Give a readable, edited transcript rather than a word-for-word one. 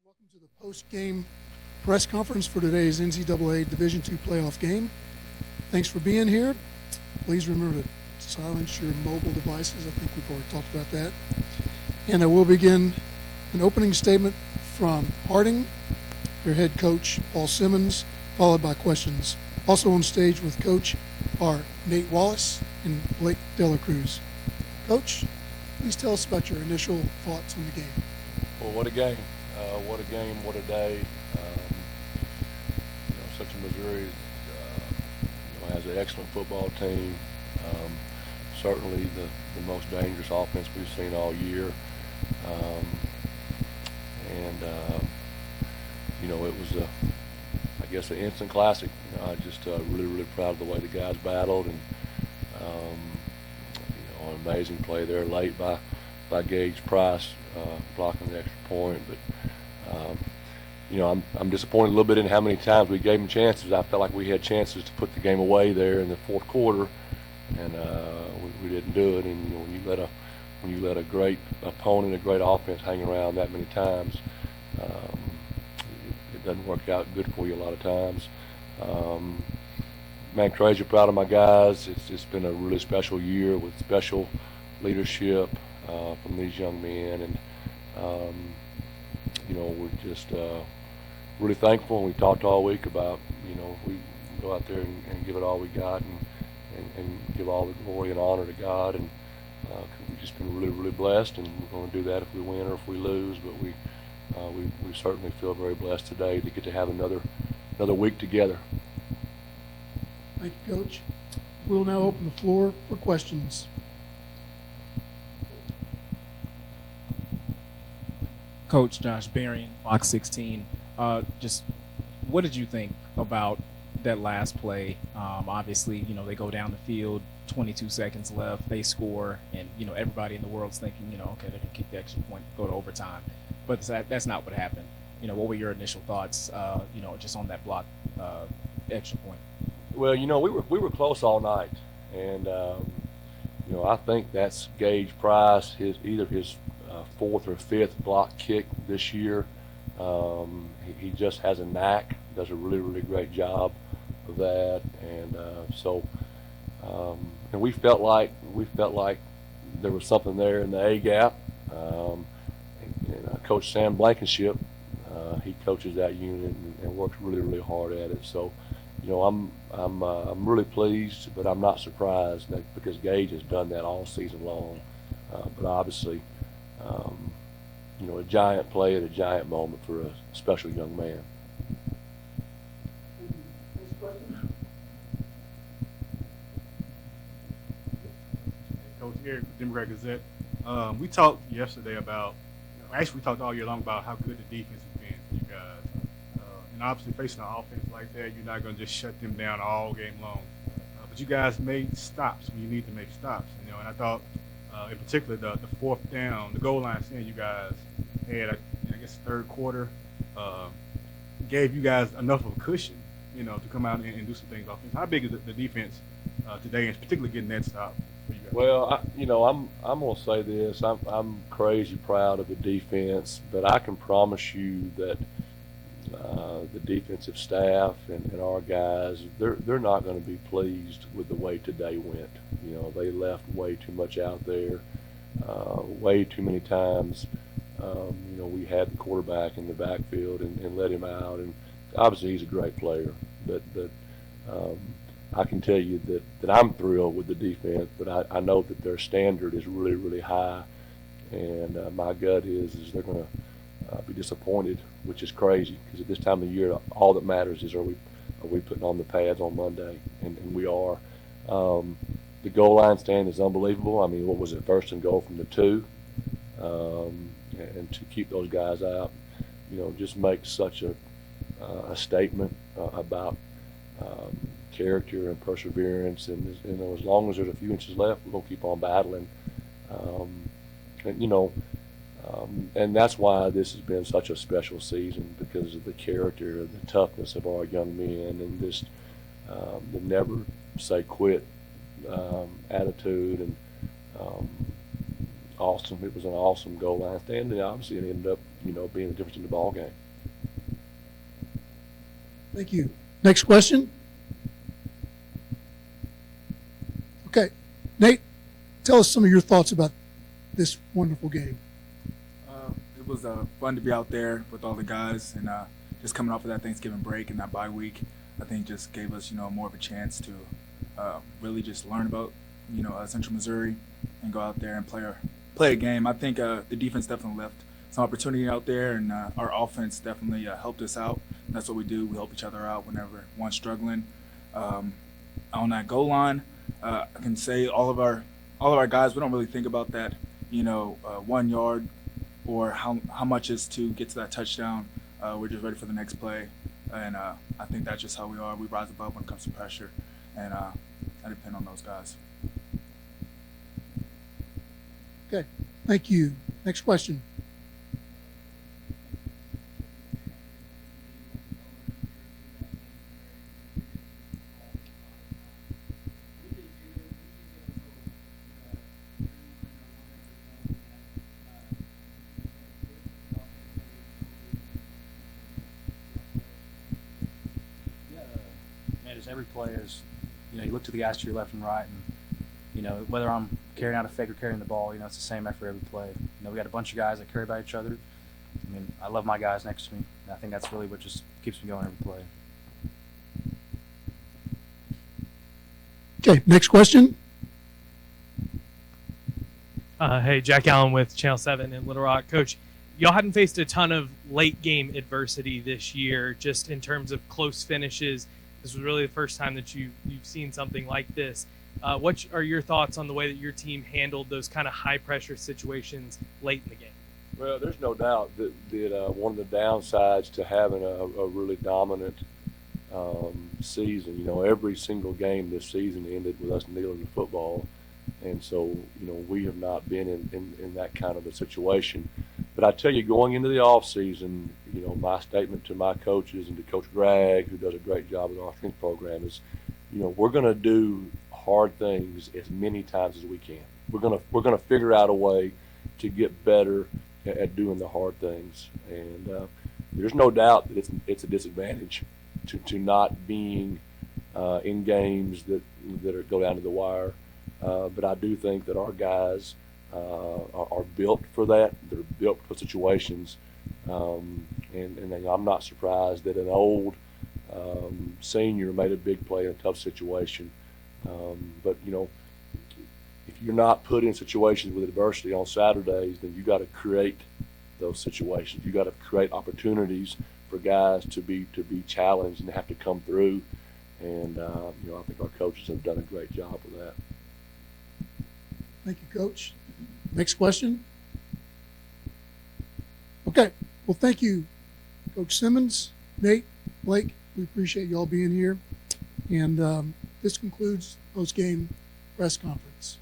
Welcome to the post-game press conference for today's NCAA Division II playoff game. Thanks for being here. Please remember to silence your mobile devices. I think we've already talked about that. And I will begin an opening statement from Harding, their head coach, Paul Simmons, followed by questions. Also on stage with Coach are Nate Wallace and Blake Delacruz. Coach, please tell us about your initial thoughts on the game. Well, what a game. What a game, what a day. Central Missouri has an excellent football team. Certainly the most dangerous offense we've seen all year. It was I guess, an instant classic. I just really proud of the way the guys battled, and an amazing play there late by Gage Price blocking the extra point. But I'm disappointed a little bit in how many times we gave them chances. I felt like we had chances to put the game away there in the fourth quarter, and we didn't do it. And when you let a great opponent, a great offense hang around that many times, it doesn't work out good for you a lot of times. Man, crazy proud of my guys. It's been a really special year with special leadership from these young men, and we're just really thankful. And we talked all week about we go out there and give it all we got, and give all the glory and honor to God, and we've just been really blessed, and we're going to do that if we win or if we lose. But we certainly feel very blessed today to get to have another week together. Thank you, Coach. We'll now open the floor for questions. Coach Josh Baran Fox 16. Just what did you think about that last play? Obviously, they go down the field, 22 seconds left, they score, and everybody in the world's thinking, okay, they can kick the extra point, go to overtime. But that's not what happened. What were your initial thoughts? Just on that block extra point. Well, we were close all night, and I think that's Gage Price, either his fourth or fifth block kick this year. He just has a knack, does a really great job of that, and and we felt like there was something there in the A gap. Coach Sam Blankenship, he coaches that unit and works really hard at it. So, I'm really pleased, but I'm not surprised because Gage has done that all season long. But obviously, a giant play at a giant moment for a special young man. Coach Eric, Democrat Gazette. We talked yesterday about, actually we talked all year long about how good the defense has been for you guys. And obviously facing an offense like that, you're not going to just shut them down all game long. But you guys made stops when you need to make stops, and I thought, in particular, the fourth down, the goal line stand you guys had, I guess, third quarter, gave you guys enough of a cushion, to come out and do some things offense. How big is the defense today, and particularly getting that stop for you guys? Well, I'm going to say this. I'm crazy proud of the defense, but I can promise you that the defensive staff and our guys, they're not going to be pleased with the way today went. They left way too much out there, way too many times. We had the quarterback in the backfield and let him out, and obviously he's a great player. But I can tell you that I'm thrilled with the defense, but I know that their standard is really high, and my gut is they're going to be disappointed, which is crazy because at this time of the year, all that matters is are we putting on the pads on Monday, and we are. The goal line stand is unbelievable. I mean, what was it, first and goal from the 2? And to keep those guys out, just makes such a statement about character and perseverance. And as long as there's a few inches left, we're going to keep on battling. And that's why this has been such a special season, because of the character and the toughness of our young men, and just the never say quit attitude. And awesome. It was an awesome goal line stand, and obviously it ended up, being the difference in the ball game. Thank you. Next question. Okay, Nate, tell us some of your thoughts about this wonderful game. It was fun to be out there with all the guys, and just coming off of that Thanksgiving break and that bye week, I think just gave us, more of a chance to really just learn about, Central Missouri and go out there and play a game. I think the defense definitely left some opportunity out there, and our offense definitely helped us out. And that's what we do. We help each other out whenever one's struggling. On that goal line, I can say all of our guys, we don't really think about that, 1 yard or how much is to get to that touchdown. We're just ready for the next play, and I think that's just how we are. We rise above when it comes to pressure, and I depend on those guys. Okay, thank you. Next question. Every play is, you look to the guys to your left and right, and whether I'm carrying out a fake or carrying the ball, it's the same effort every play. We got a bunch of guys that carry by each other. I love my guys next to me, and I think that's really what just keeps me going every play. Okay, next question. Hey, Jack Allen with Channel 7 in Little Rock. Coach, y'all hadn't faced a ton of late game adversity this year, just in terms of close finishes. This was really the first time that you've seen something like this. What are your thoughts on the way that your team handled those kind of high-pressure situations late in the game? Well, there's no doubt that one of the downsides to having a really dominant season, every single game this season ended with us kneeling the football. And so, we have not been in that kind of a situation. But I tell you, going into the off season, my statement to my coaches and to Coach Greg, who does a great job with our strength program, is, we're going to do hard things as many times as we can. We're going to figure out a way to get better at doing the hard things. And there's no doubt that it's a disadvantage to not being in games that go down to the wire. But I do think that our guys are built for that. They're built for situations. And I'm not surprised that an old senior made a big play in a tough situation. But, if you're not put in situations with adversity on Saturdays, then you got to create those situations. You got to create opportunities for guys to be challenged and have to come through. And, I think our coaches have done a great job with that. Thank you, Coach. Next question. Okay. Well, thank you, Coach Simmons, Nate, Blake. We appreciate you all being here. And this concludes post-game press conference.